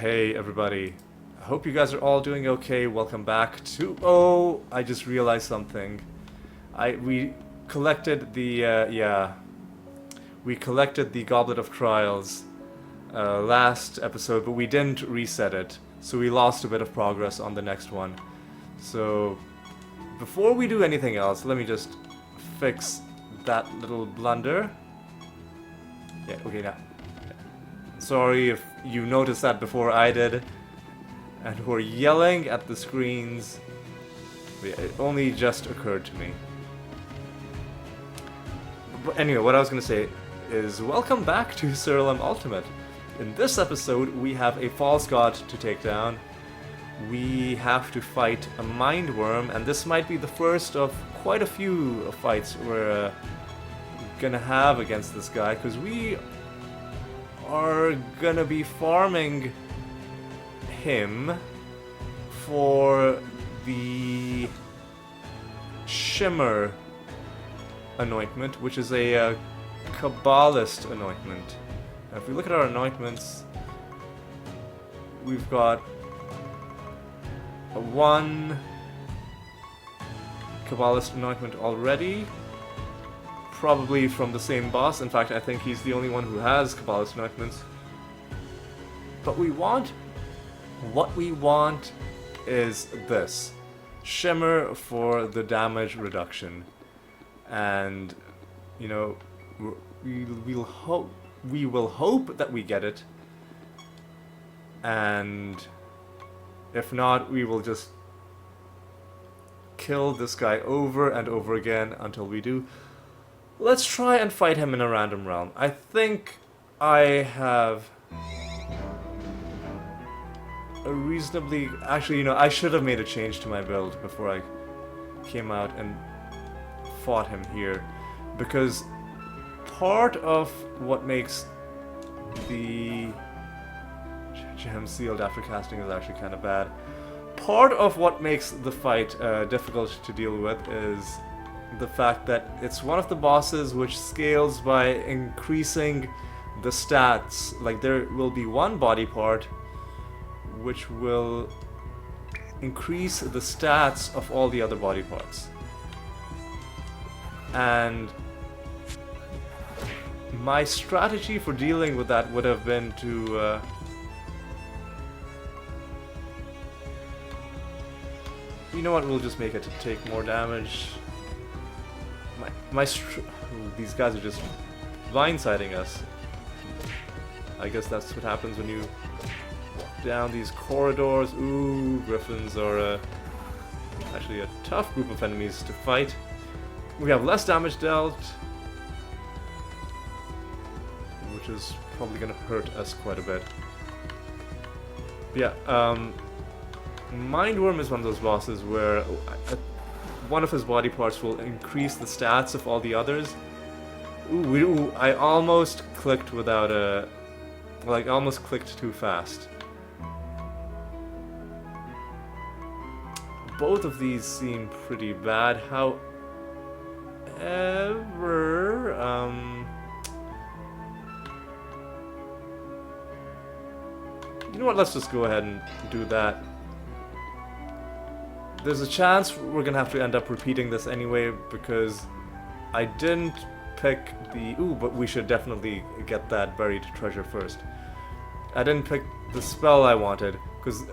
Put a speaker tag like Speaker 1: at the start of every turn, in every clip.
Speaker 1: Hey everybody, I hope you guys are all doing okay. Welcome back to... Oh, I just realized something. We collected the, we collected the Goblet of Trials last episode, but we didn't reset it. So we lost a bit of progress on the next one. So, before we do anything else, let me just fix that little blunder. Yeah, okay, now. Sorry if you noticed that before I did, and who are yelling at the screens. Yeah, it only just occurred to me. But anyway, what I was going to say is welcome back to Siralim Ultimate. In this episode, we have a false god to take down. We have to fight a Mindwurm, and this might be the first of quite a few fights we're gonna have against this guy, because we are gonna be farming him for the Shimmer anointment, which is a Cabalist anointment. Now, if we look at our anointments, we've got one Cabalist anointment already, probably from the same boss. In fact, I think he's the only one who has Cabalist anointments. But what we want is this. Shimmer for the damage reduction. And, you know, we will hope that we get it. And if not, we will just kill this guy over and over again until we do. Let's try and fight him in a random realm. I think I have a reasonably... Actually, you know, I should have made a change to my build before I came out and fought him here. Because part of what makes the gem sealed after casting is actually kind of bad. Part of what makes the fight difficult to deal with is the fact that it's one of the bosses which scales by increasing the stats. Like, there will be one body part which will increase the stats of all the other body parts. And my strategy for dealing with that would have been to you know what, we'll just make it to take more damage. These guys are just blindsiding us. I guess that's what happens when you walk down these corridors. Ooh, griffins are actually a tough group of enemies to fight. We have less damage dealt, which is probably gonna hurt us quite a bit. Yeah, Mindwurm is one of those bosses where one of his body parts will increase the stats of all the others. Ooh, I almost clicked without a... Like, almost clicked too fast. Both of these seem pretty bad, however... You know what, let's just go ahead and do that. There's a chance we're gonna have to end up repeating this anyway, because I didn't pick the... Ooh, but we should definitely get that buried treasure first. I didn't pick the spell I wanted, because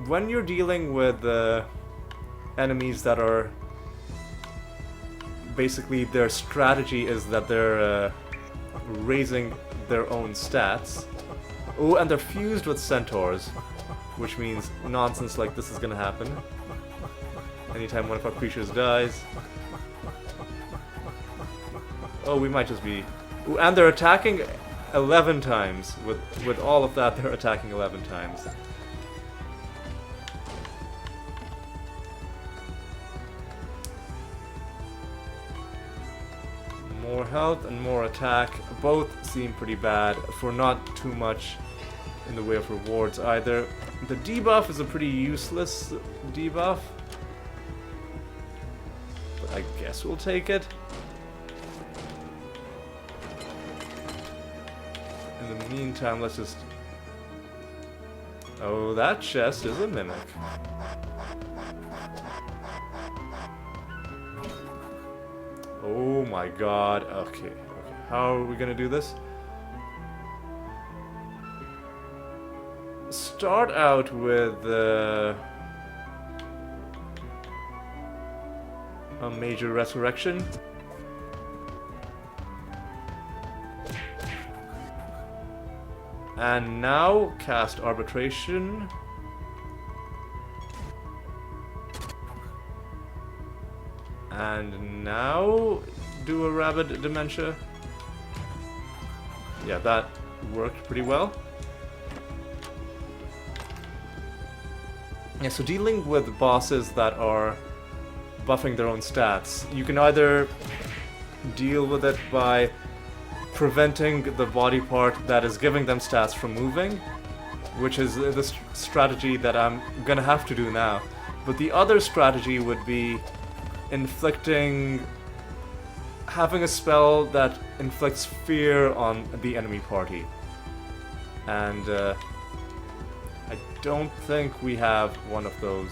Speaker 1: when you're dealing with enemies that are... Basically, their strategy is that they're raising their own stats. Oh, and they're fused with centaurs, which means nonsense like this is gonna happen. Anytime one of our creatures dies. Oh, we might just be... Ooh, and they're attacking 11 times. With all of that, they're attacking 11 times. More health and more attack. Both seem pretty bad for not too much in the way of rewards either. The debuff is a pretty useless debuff. But I guess we'll take it. In the meantime, let's just Oh, that chest is a mimic. Oh my god. Okay, okay. How are we gonna do this? Start out with a major resurrection. And now cast arbitration. And now do a rabid dementia. Yeah, that worked pretty well. Yeah, so dealing with bosses that are buffing their own stats, you can either deal with it by preventing the body part that is giving them stats from moving, which is the strategy that I'm gonna have to do now. But the other strategy would be having a spell that inflicts fear on the enemy party. And I don't think we have one of those.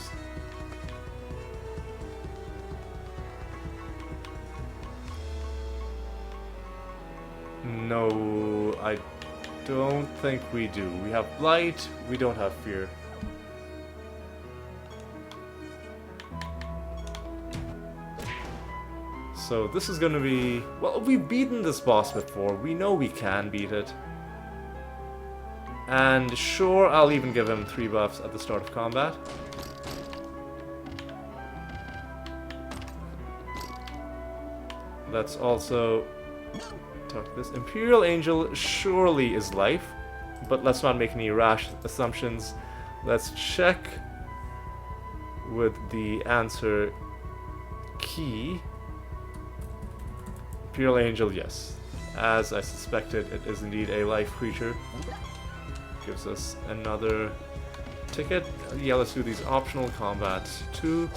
Speaker 1: No, I don't think we do. We have light, we don't have fear. So this is gonna be... Well, we've beaten this boss before. We know we can beat it. And sure, I'll even give him 3 buffs at the start of combat. Let's also talk this. Imperial Angel surely is life, but let's not make any rash assumptions. Let's check with the answer key. Imperial Angel, yes. As I suspected, it is indeed a life creature. Gives us another ticket. Yeah, let's do these optional combats too.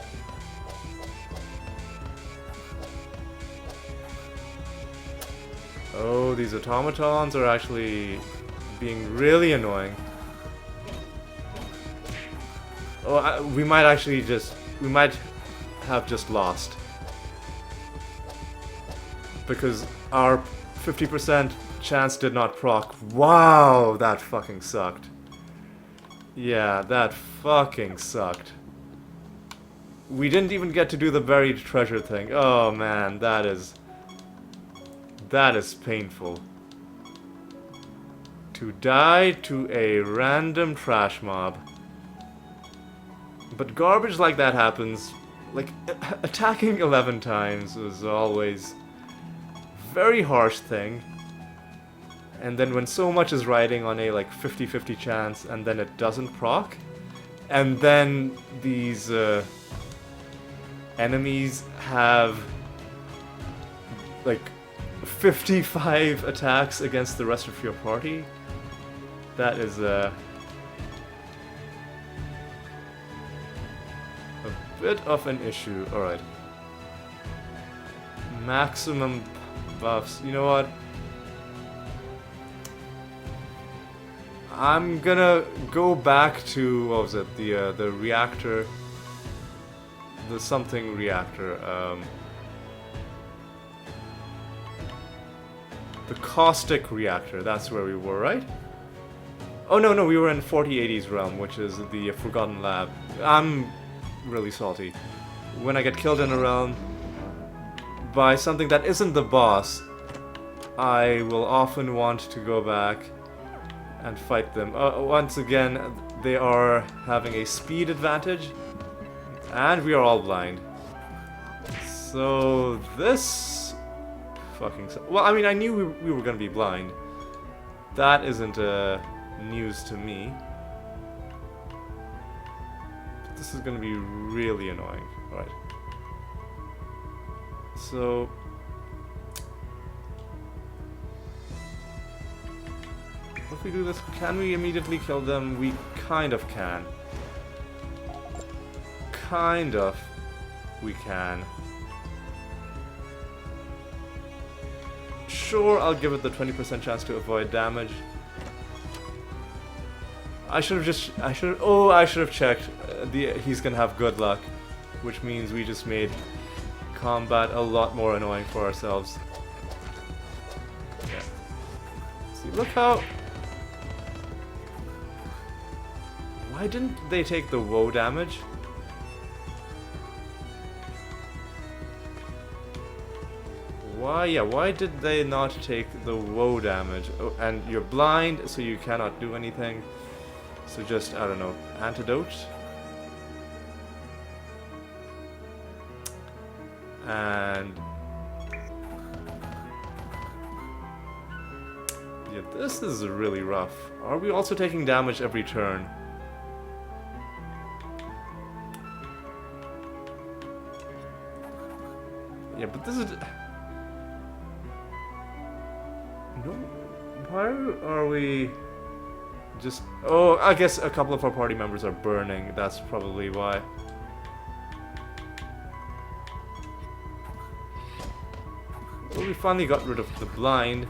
Speaker 1: Oh, these automatons are actually being really annoying. Oh, we might have just lost. Because our 50% chance did not proc. Wow, that fucking sucked. Yeah, that fucking sucked. We didn't even get to do the buried treasure thing. Oh man, that is painful. To die to a random trash mob. But garbage like that happens. Like, attacking 11 times was always a very harsh thing. And then when so much is riding on a like 50-50 chance and then it doesn't proc, and then these enemies have like 55 attacks against the rest of your party, that is a bit of an issue. Alright. Maximum buffs. You know what? I'm gonna go back to, what was it, the reactor, the something reactor, the caustic reactor, that's where we were, right? Oh no, we were in 4080's realm, which is the Forgotten Lab. I'm really salty. When I get killed in a realm by something that isn't the boss, I will often want to go back and fight them. Once again, they are having a speed advantage, and we are all blind. So this fucking... Well, I mean, I knew we were gonna be blind. That isn't news to me. But this is gonna be really annoying. Alright. So... if we do this, can we immediately kill them? We kind of can. Kind of. We can. Sure, I'll give it the 20% chance to avoid damage. I should have checked. He's gonna have good luck, which means we just made combat a lot more annoying for ourselves. Yeah. See, look how... Why didn't they take the woe damage? Why did they not take the woe damage? Oh, and you're blind, so you cannot do anything. So just, I don't know, antidote? And... yeah, this is really rough. Are we also taking damage every turn? Yeah, but this is... No, why are we just... Oh, I guess a couple of our party members are burning. That's probably why. Well, we finally got rid of the blind.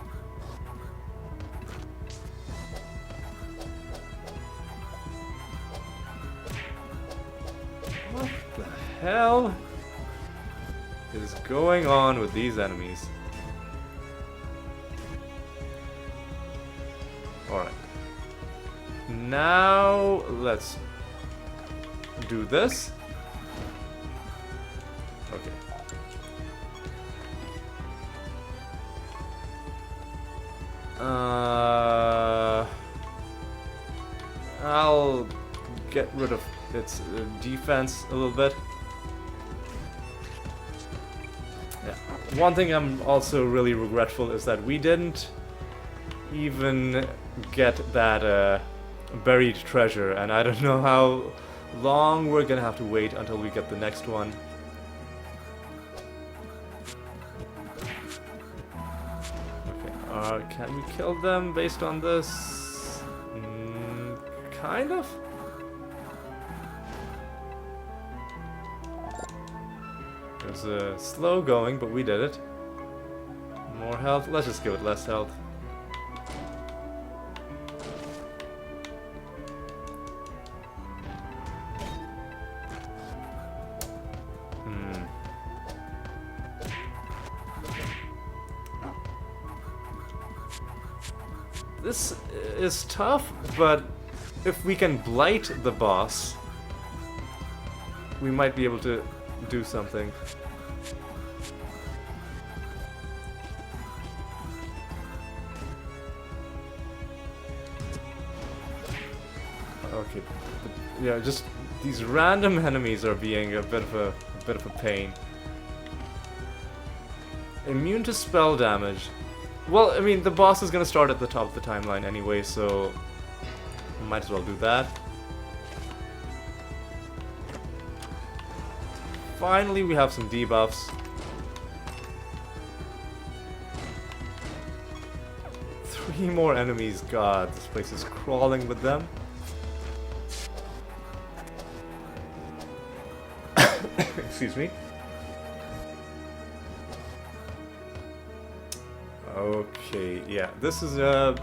Speaker 1: What the hell is going on with these enemies? Alright. Now, let's do this. Okay. I'll get rid of its defense a little bit. Yeah. One thing I'm also really regretful is that we didn't even get that buried treasure, and I don't know how long we're gonna have to wait until we get the next one. Okay, can we kill them based on this? Kind of? It was slow going, but we did it. More health? Let's just give it less health. This is tough, but if we can blight the boss, we might be able to do something. Okay, but yeah, just these random enemies are being a bit of a pain. Immune to spell damage. Well, I mean, the boss is gonna start at the top of the timeline anyway, so might as well do that. Finally, we have some debuffs. 3 more enemies. God, this place is crawling with them. Excuse me. Okay, yeah, this is a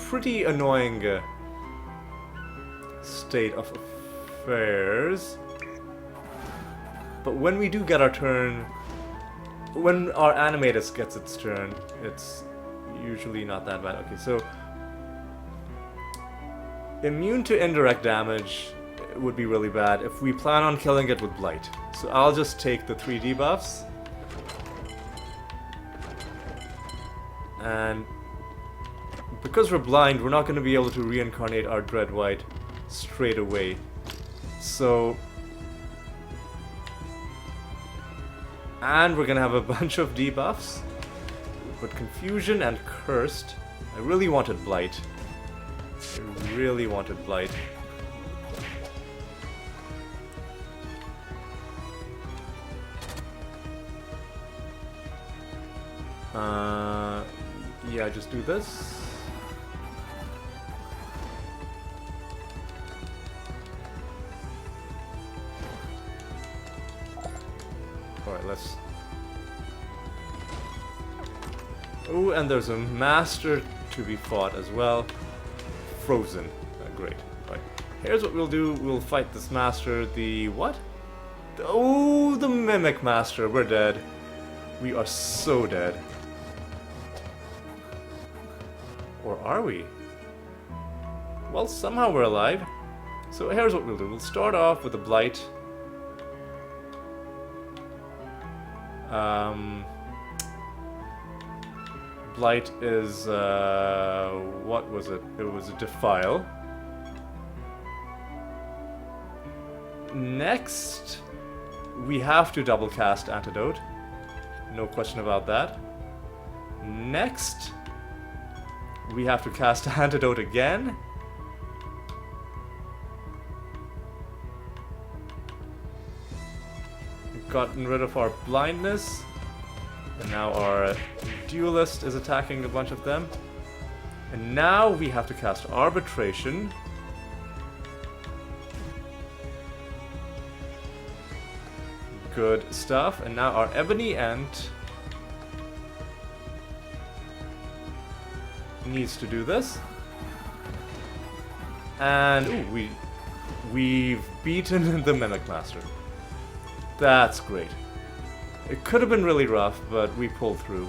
Speaker 1: pretty annoying state of affairs. But when we do get our turn, when our animatus gets its turn, it's usually not that bad. Okay, so immune to indirect damage would be really bad if we plan on killing it with blight. So I'll just take the 3 debuffs. And because we're blind, we're not going to be able to reincarnate our Dread White straight away. So... and we're going to have a bunch of debuffs. But Confusion and Cursed. I really wanted Blight. I really wanted Blight. Yeah, just do this. Alright, let's... oh, and there's a master to be fought as well. Frozen. Great. Right. Here's what we'll do. We'll fight this master. The what? Oh, the Mimic Master. We're dead. We are so dead. Or are we? Well, somehow we're alive. So here's what we'll do. We'll start off with a Blight. Blight is, what was it? It was a Defile. Next, we have to double cast Antidote. No question about that. Next, we have to cast Antidote again. We've gotten rid of our blindness. And now our duelist is attacking a bunch of them. And now we have to cast Arbitration. Good stuff. And now our Ebony Ant needs to do this. And ooh, we've beaten the Mimic Master. That's great. It could have been really rough, but we pulled through.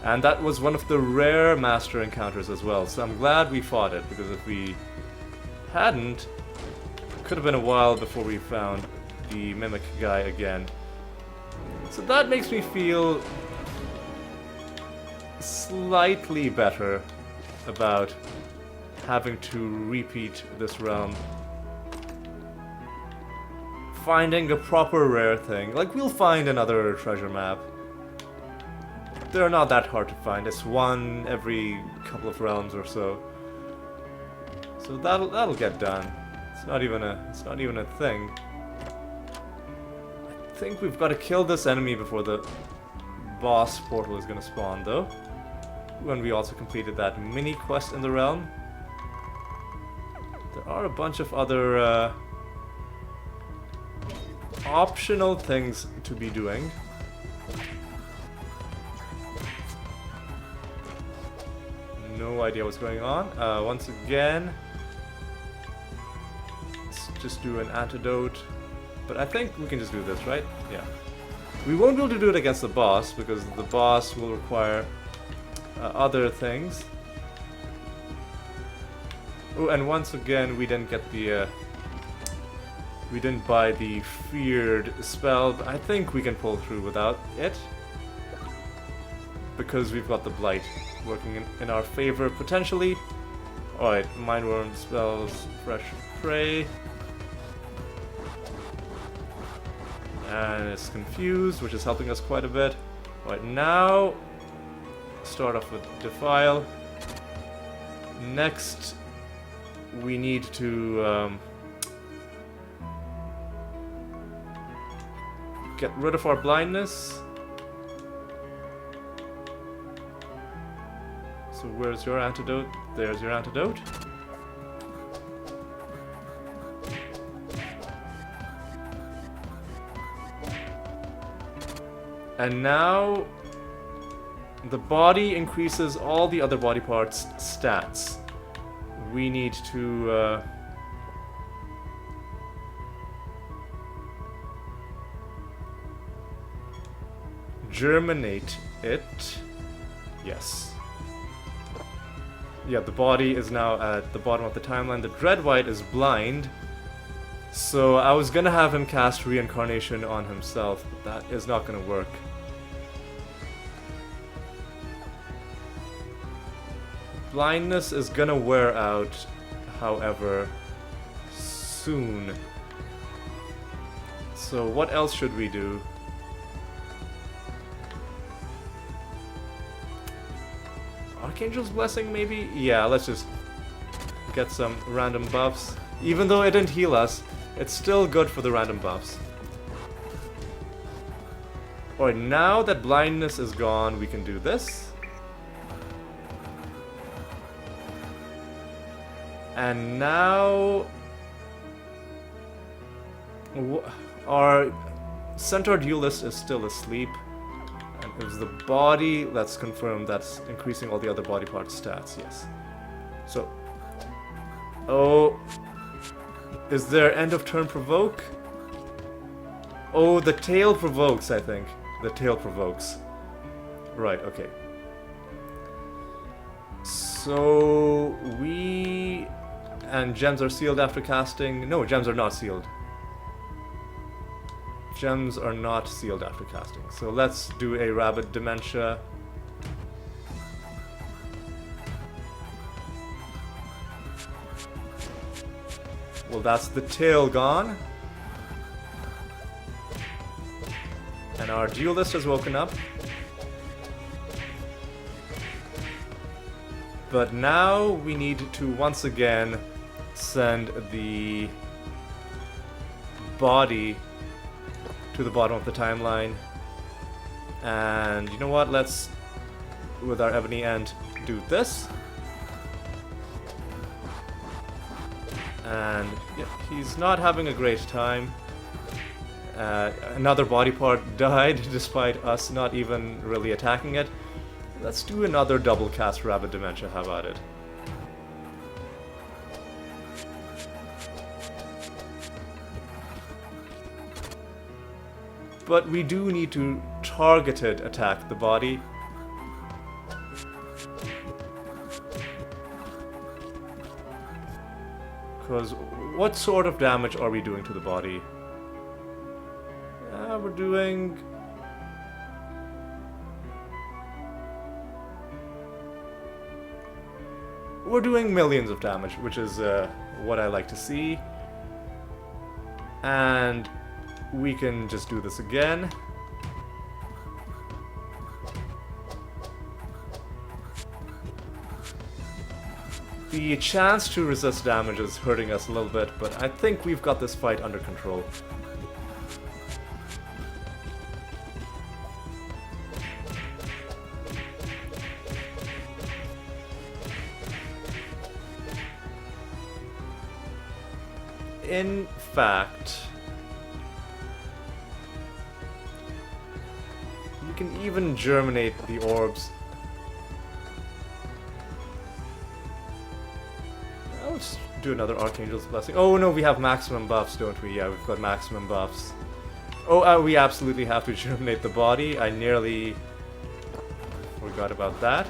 Speaker 1: And that was one of the rare master encounters as well, so I'm glad we fought it, because if we hadn't, it could have been a while before we found the Mimic guy again. So that makes me feel slightly better about having to repeat this realm. Finding a proper rare thing. Like, we'll find another treasure map. They're not that hard to find. It's one every couple of realms or so. So that'll get done. It's not even a thing. I think we've got to kill this enemy before the boss portal is gonna spawn, though. When we also completed that mini quest in the realm. There are a bunch of other optional things to be doing. No idea what's going on. Once again, let's just do an antidote. But I think we can just do this, right? Yeah. We won't be able to do it against the boss, because the boss will require other things. Oh, and once again, we didn't get the... we didn't buy the feared spell, but I think we can pull through without it. Because we've got the Blight working in our favor, potentially. Alright, Mindwurm spells Fresh Prey. And it's confused, which is helping us quite a bit. Alright, now... start off with Defile. Next, we need to... get rid of our blindness. So where's your antidote? There's your antidote. And now the body increases all the other body parts' stats. We need to germinate it. Yes. Yeah, the body is now at the bottom of the timeline. The Dreadwhite is blind. So I was gonna have him cast Reincarnation on himself, but that is not gonna work. Blindness is gonna wear out, however, soon. So what else should we do? Archangel's Blessing, maybe? Yeah, let's just get some random buffs. Even though it didn't heal us, it's still good for the random buffs. Alright, now that blindness is gone, we can do this. And now... our Centaur Duelist is still asleep. And it was the body, let's confirm that's increasing all the other body part stats, yes. So... oh... Is there end of turn provoke? Oh, the tail provokes, I think. The tail provokes. Right, okay. So we... And gems are sealed after casting. No, gems are not sealed. Gems are not sealed after casting. So let's do a Rabid Dementia. Well, that's the tail gone. And our duelist has woken up. But now we need to once again send the body to the bottom of the timeline. And you know what? Let's, with our Ebony End, do this. And yeah, he's not having a great time. Another body part died despite us not even really attacking it. Let's do another double cast Rabid Dementia, how about it? But we do need to targeted attack the body. Because what sort of damage are we doing to the body? We're doing... We're doing millions of damage, which is what I like to see. And we can just do this again. The chance to resist damage is hurting us a little bit, but I think we've got this fight under control. In fact, you can even germinate the orbs. Let's do another Archangel's Blessing. Oh no, we have maximum buffs, don't we? Yeah, we've got maximum buffs. Oh, we absolutely have to germinate the body. I nearly forgot about that.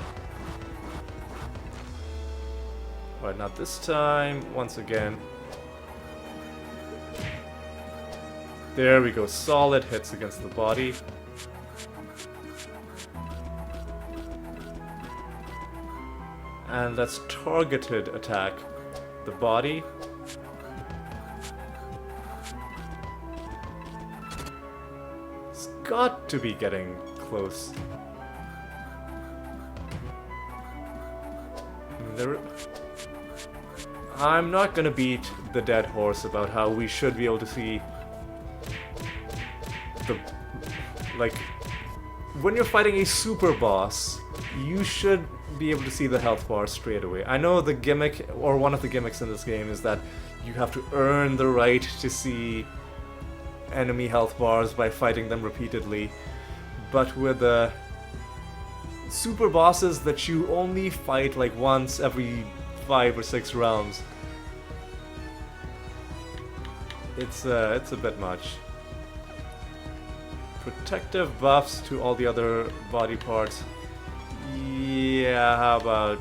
Speaker 1: Alright, not this time. Once again. There we go, solid hits against the body. And let's targeted attack the body. It's got to be getting close. I'm not gonna beat the dead horse about how we should be able to see like, when you're fighting a super boss, you should be able to see the health bar straight away. I know the gimmick, or one of the gimmicks in this game, is that you have to earn the right to see enemy health bars by fighting them repeatedly. But with super bosses that you only fight like once every 5 or 6 rounds, it's a bit much. Protective buffs to all the other body parts. Yeah, how about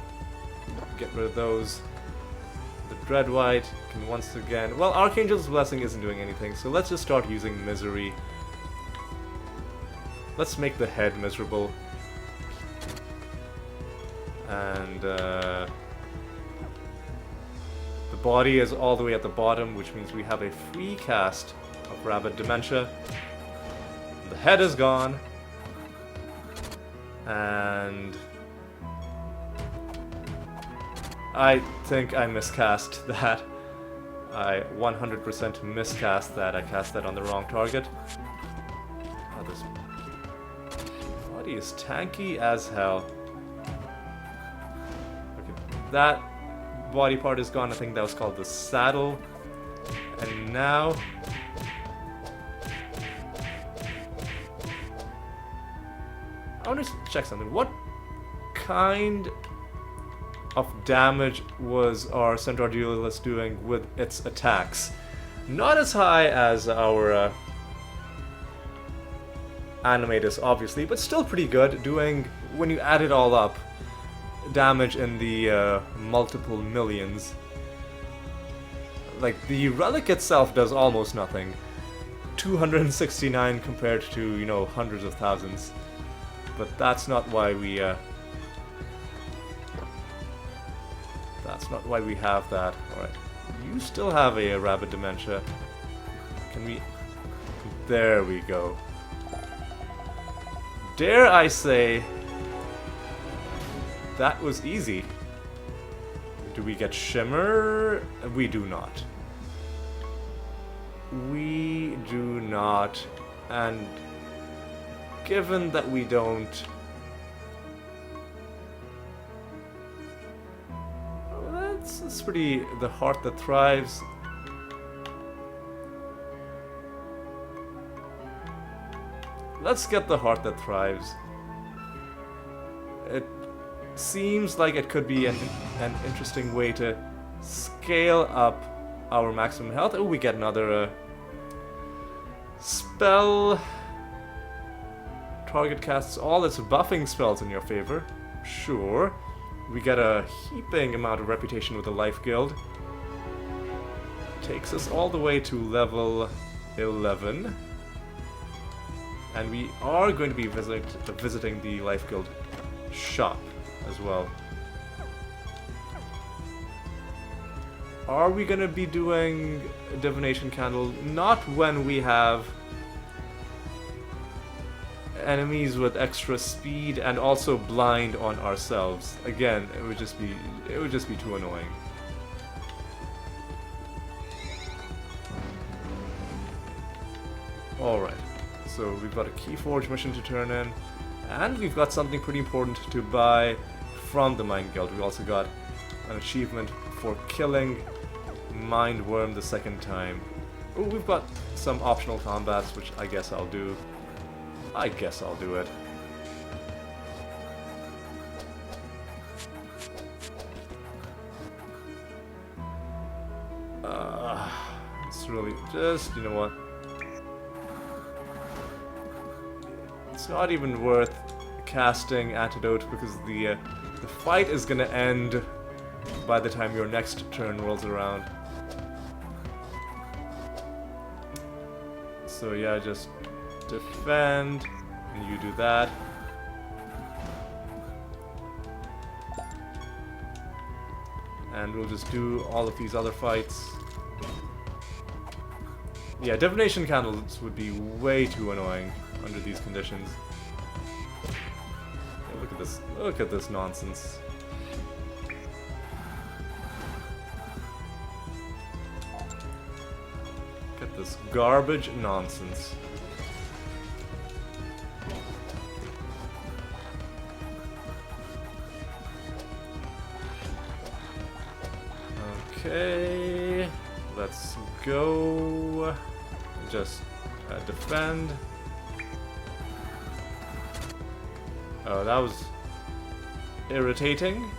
Speaker 1: get rid of those. The Dreadwhite can once again... Well, Archangel's Blessing isn't doing anything, so let's just start using Misery. Let's make the head miserable. And the body is all the way at the bottom, which means we have a free cast of Rabid Dementia. The head is gone. And I think I miscast that. I 100% miscast that. I cast that on the wrong target. Oh, this body is tanky as hell. Okay, that body part is gone. I think that was called the saddle. And now... I want to check something. What kind of damage was our Centaur Duelist doing with its attacks. Not as high as our Animatus, obviously, but still pretty good, doing, when you add it all up, damage in the multiple millions. Like, the relic itself does almost nothing. 269 compared to, you know, hundreds of thousands. But that's not why we, that's not why we have that. Alright. You still have a rabid dementia. Can we... There we go. Dare I say... That was easy. Do we get Shimmer? We do not. We do not. And given that we don't... That's pretty... The Heart That Thrives. Let's get the Heart That Thrives. It seems like it could be an interesting way to scale up our maximum health. Oh, we get another spell. Target casts all its buffing spells in your favor. Sure. We get a heaping amount of reputation with the Life Guild. Takes us all the way to level 11. And we are going to be visiting the Life Guild shop as well. Are we going to be doing a Divination Candle? Not when we have enemies with extra speed and also blind on ourselves. Again, it would just be too annoying. Alright, so we've got a Keyforge mission to turn in, and we've got something pretty important to buy from the Mind Guild. We also got an achievement for killing Mindwurm the second time. Ooh, we've got some optional combats, which I guess I'll do. I guess I'll do it. It's really just, you know what? It's not even worth casting Antidote because the fight is gonna end by the time your next turn rolls around. So yeah, just defend, and you do that. And we'll just do all of these other fights. Yeah, Divination Candles would be way too annoying under these conditions. Yeah, look at this nonsense. Look at this garbage nonsense. Okay, let's go. Just defend. Oh, that was irritating.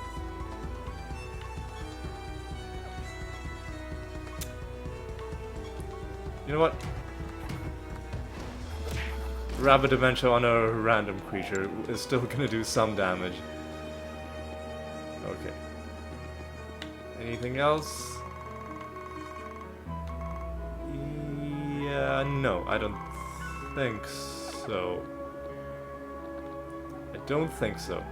Speaker 1: You know what? Rabid Dementia on a random creature is still gonna do some damage. Okay. Anything else? Yeah, no, I don't think so. I don't think so.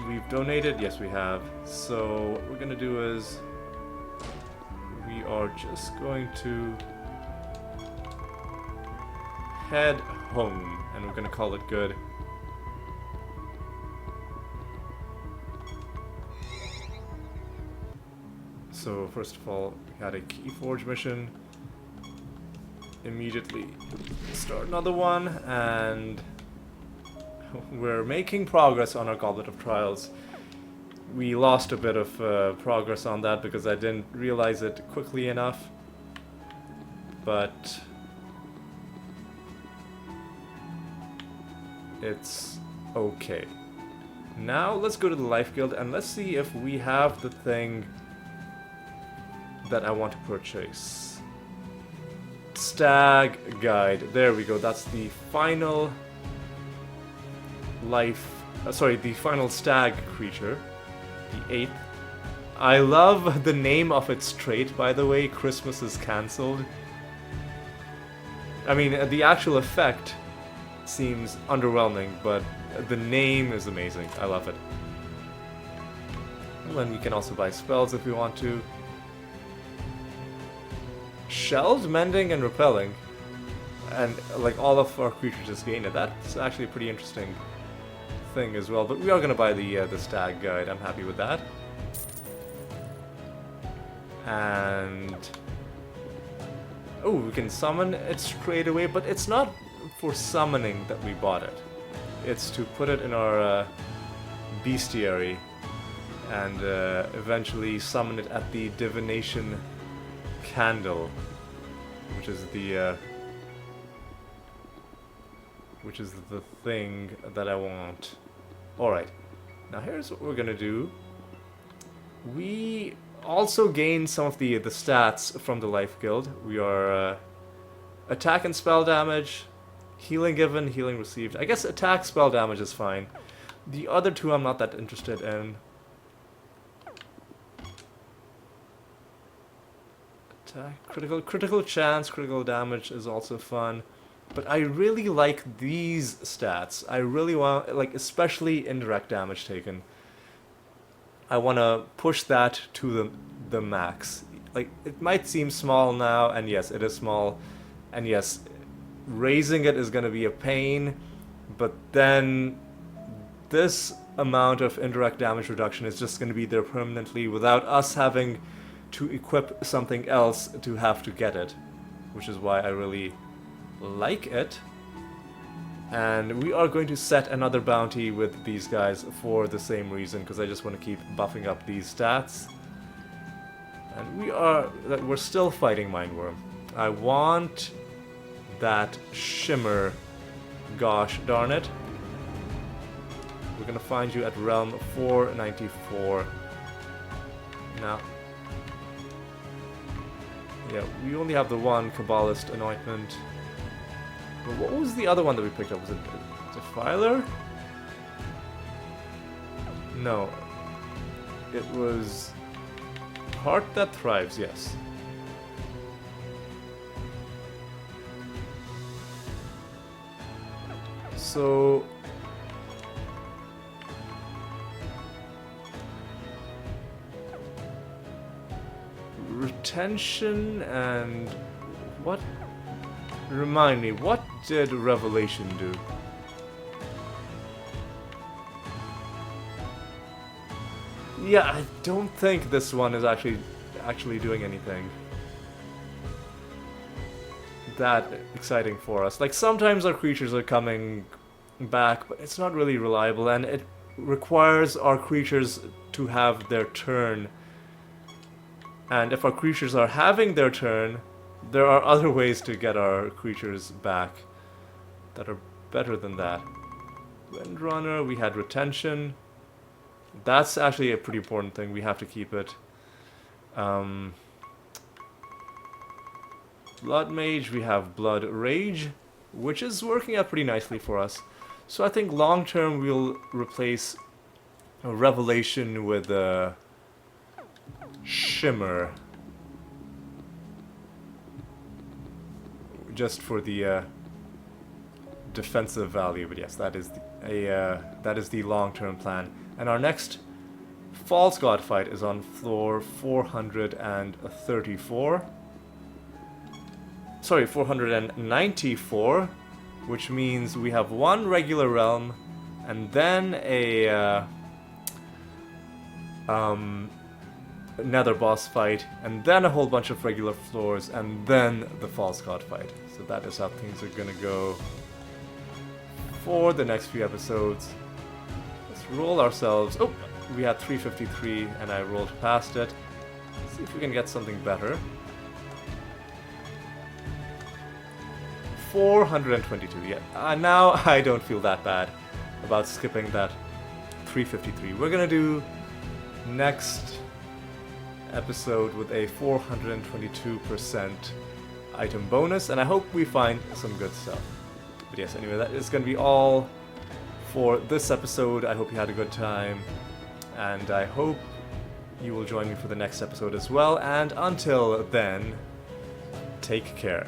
Speaker 1: We've donated? Yes, we have. So, what we're gonna do is... we are just going to... head home, and we're gonna call it good. So first of all, we had a Keyforge mission. Immediately start another one, and we're making progress on our Goblet of Trials. We lost a bit of progress on that because I didn't realize it quickly enough. But it's okay. Now let's go to the Life Guild and let's see if we have the thing that I want to purchase. Stag Guide. There we go. That's the final the final stag creature. The 8th. I love the name of its trait, by the way. Christmas is cancelled. I mean, the actual effect seems underwhelming, but the name is amazing. I love it. And then we can also buy spells if we want to. Shelled, Mending, and Repelling. And like all of our creatures just gain it. That's actually a pretty interesting thing as well. But we are going to buy the Stag Guide. I'm happy with that. And oh, we can summon it straight away, but it's not for summoning that we bought it. It's to put it in our bestiary and eventually summon it at the divination candle, which is the thing that I want. Alright, now here's what we're gonna do. We also gain some of the stats from the Life Guild. We are attack and spell damage, healing given, healing received. I guess attack spell damage is fine. The other two I'm not that interested in. Attack, critical chance, critical damage is also fun. But I really like these stats. I really want, like, especially indirect damage taken. I want to push that to the max. Like, it might seem small now, and yes, it is small. And yes, raising it is going to be a pain, but then this amount of indirect damage reduction is just going to be there permanently without us having to equip something else to have to get it, which is why I really like it. And we are going to set another bounty with these guys for the same reason, because I just want to keep buffing up these stats. And we're still fighting Mindwurm. I want that Shimmer. Gosh darn it. We're gonna find you at realm 494. Now, yeah, we only have the one Cabalist anointment. But what was the other one that we picked up? Was it Defiler? No. It was Heart That Thrives, yes. So retention and what? Remind me, what did Revelation do? Yeah, I don't think this one is actually doing anything that exciting for us. Like, sometimes our creatures are coming back, but it's not really reliable, and it requires our creatures to have their turn. And if our creatures are having their turn, there are other ways to get our creatures back that are better than that. Windrunner, we had retention. That's actually a pretty important thing. We have to keep it. Blood Mage, we have Blood Rage, which is working out pretty nicely for us. So I think long term we'll replace Revelation with Shimmer. Just for the defensive value, but yes, that is the long-term plan. And our next False God fight is on floor 434. Sorry, 494, which means we have one regular realm, and then a Nether boss fight, and then a whole bunch of regular floors, and then the False God fight. So that is how things are gonna go for the next few episodes. Let's roll ourselves. Oh, we had 353, and I rolled past it. Let's see if we can get something better. 422. Yeah, now I don't feel that bad about skipping that 353. We're gonna do next episode with a 422% item bonus, and I hope we find some good stuff. But yes, anyway, that is gonna be all for this episode. I hope you had a good time, and I hope you will join me for the next episode as well. And until then, take care.